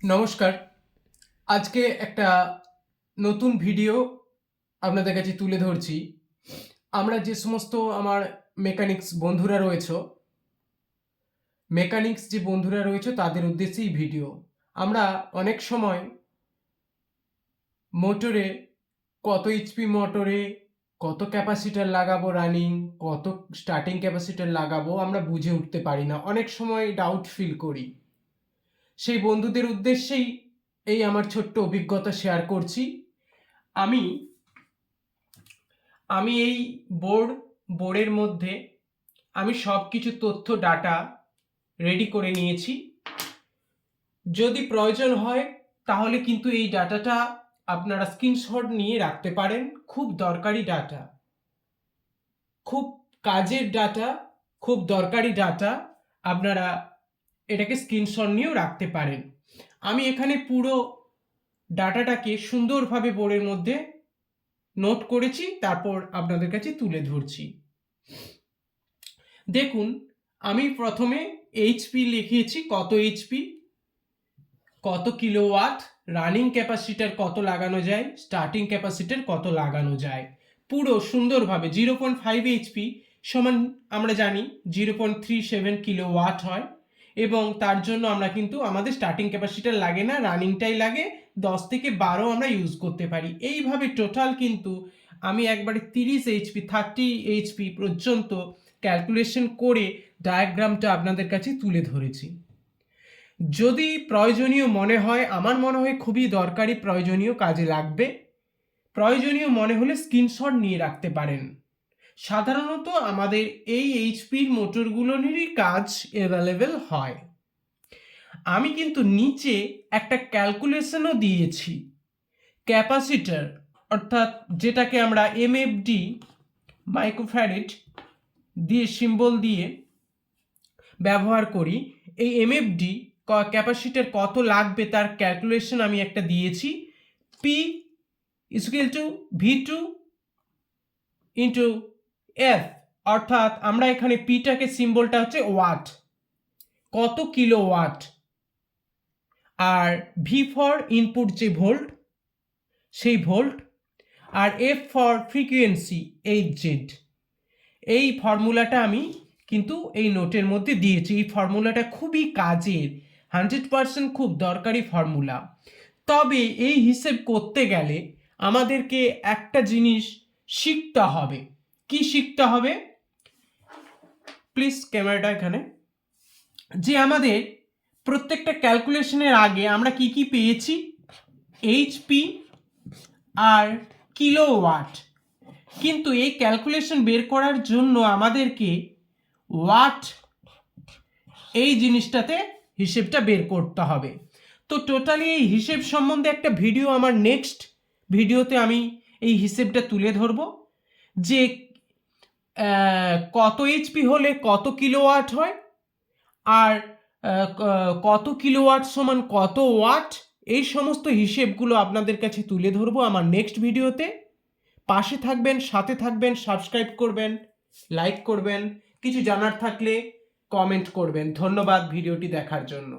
নমস্কার। আজকে একটা নতুন ভিডিও আপনাদের কাছে তুলে ধরছি। আমরা যে সমস্ত আমার মেকানিক্স যে বন্ধুরা রয়েছে তাদের উদ্দেশ্যেই ভিডিও। আমরা অনেক সময় মোটরে কত এইচপি মোটরে কত ক্যাপাসিটার লাগাবো রানিং, কত স্টার্টিং ক্যাপাসিটার লাগাবো আমরা বুঝে উঠতে পারি না। অনেক সময় ডাউট ফিল করি। সেই বন্ধুদের উদ্দেশ্যেই এই আমার ছোট্ট অভিজ্ঞতা শেয়ার করছি। আমি আমি এই বোর্ডের মধ্যে আমি সব কিছু তথ্য ডাটা রেডি করে নিয়েছি। যদি প্রয়োজন হয় তাহলে কিন্তু এই ডাটাটা আপনারা স্ক্রিনশট নিয়ে রাখতে পারেন। খুব দরকারি ডাটা, খুব কাজের ডাটা, খুব দরকারি ডাটা। আপনারা এটাকে স্ক্রিনশট নিয়েও রাখতে পারেন। আমি এখানে পুরো ডাটাটাকে সুন্দরভাবে বোর্ডের মধ্যে নোট করেছি, তারপর আপনাদের কাছে তুলে ধরছি। দেখুন, আমি প্রথমে এইচপি লিখিয়েছি, কত এইচপি, কত কিলোওয়াট, রানিং ক্যাপাসিটার কত লাগানো যায়, স্টার্টিং ক্যাপাসিটার কত লাগানো যায়, পুরো সুন্দরভাবে। 0.5 এইচপি সমান আমরা জানি 0.37 কিলোওয়াট হয়, এবং তার জন্য আমরা কিন্তু আমাদের স্টার্টিং ক্যাপাসিটার লাগে না, রানিংটাই লাগে। 10 থেকে 12 আমরা ইউজ করতে পারি। এইভাবে টোটাল কিন্তু আমি একবারে 30 এইচপি 30 এইচপি পর্যন্ত ক্যালকুলেশন করে ডায়াগ্রামটা আপনাদের কাছে তুলে ধরেছি। যদি প্রয়োজনীয় মনে হয়, আমার মনে হয় খুবই দরকারি, প্রয়োজনীয় কাজে লাগবে, প্রয়োজনীয় মনে হলে স্ক্রিনশট নিয়ে রাখতে পারেন। সাধারণত আমাদের এই এইচপির মোটরগুলোরই কাজ অ্যাভেলেবেল হয়। আমি কিন্তু নিচে একটা ক্যালকুলেশনও দিয়েছি। ক্যাপাসিটার অর্থাৎ যেটাকে আমরা এমএফডি মাইক্রোফ্যারাড দিয়ে সিম্বল দিয়ে ব্যবহার করি, এই এমএফডি ক্যাপাসিটার কত লাগবে তার ক্যালকুলেশন আমি একটা দিয়েছি। P equal to V2 into F, অর্থাৎ আমরা এখানে পিটাকে সিম্বলটা হচ্ছে ওয়াট, কত কিলো ওয়াট, আর ভি ফর ইনপুট যে ভোল্ট সেই ভোল্ট, আর এফ ফর ফ্রিকোয়েন্সি Hz। এই ফর্মুলাটা আমি কিন্তু এই নোটের মধ্যে দিয়েছি। এই ফর্মুলাটা খুবই কাজের, 100% খুব দরকারি ফর্মুলা। তবে এই হিসেব করতে গেলে আমাদেরকে একটা জিনিস শিখতে হবে। কি শিখতে হবে? প্লিজ ক্যামেরাটা এখানে। যে আমাদের প্রত্যেকটা ক্যালকুলেশনের আগে আমরা কি কি পেয়েছি? এইচপি আর কিলোওয়াট। কিন্তু এই ক্যালকুলেশন বের করার জন্য আমাদেরকে ওয়াট এই জিনিসটাতে হিসেবটা বের করতে হবে। তো টোটালি এই হিসেব সম্বন্ধে একটা ভিডিও আমার নেক্সট ভিডিওতে আমি এই হিসেবটা তুলে ধরব, যে কত এইচপি হলে কত কিলোওয়াট হয়, আর কত কিলোওয়াট সমান কত ওয়াট, এই সমস্ত হিসেবগুলো আপনাদের কাছে তুলে ধরবো আমার নেক্সট ভিডিওতে। পাশে থাকবেন, সাথে থাকবেন, সাবস্ক্রাইব করবেন, লাইক করবেন, কিছু জানার থাকলে কমেন্ট করবেন। ধন্যবাদ ভিডিওটি দেখার জন্য।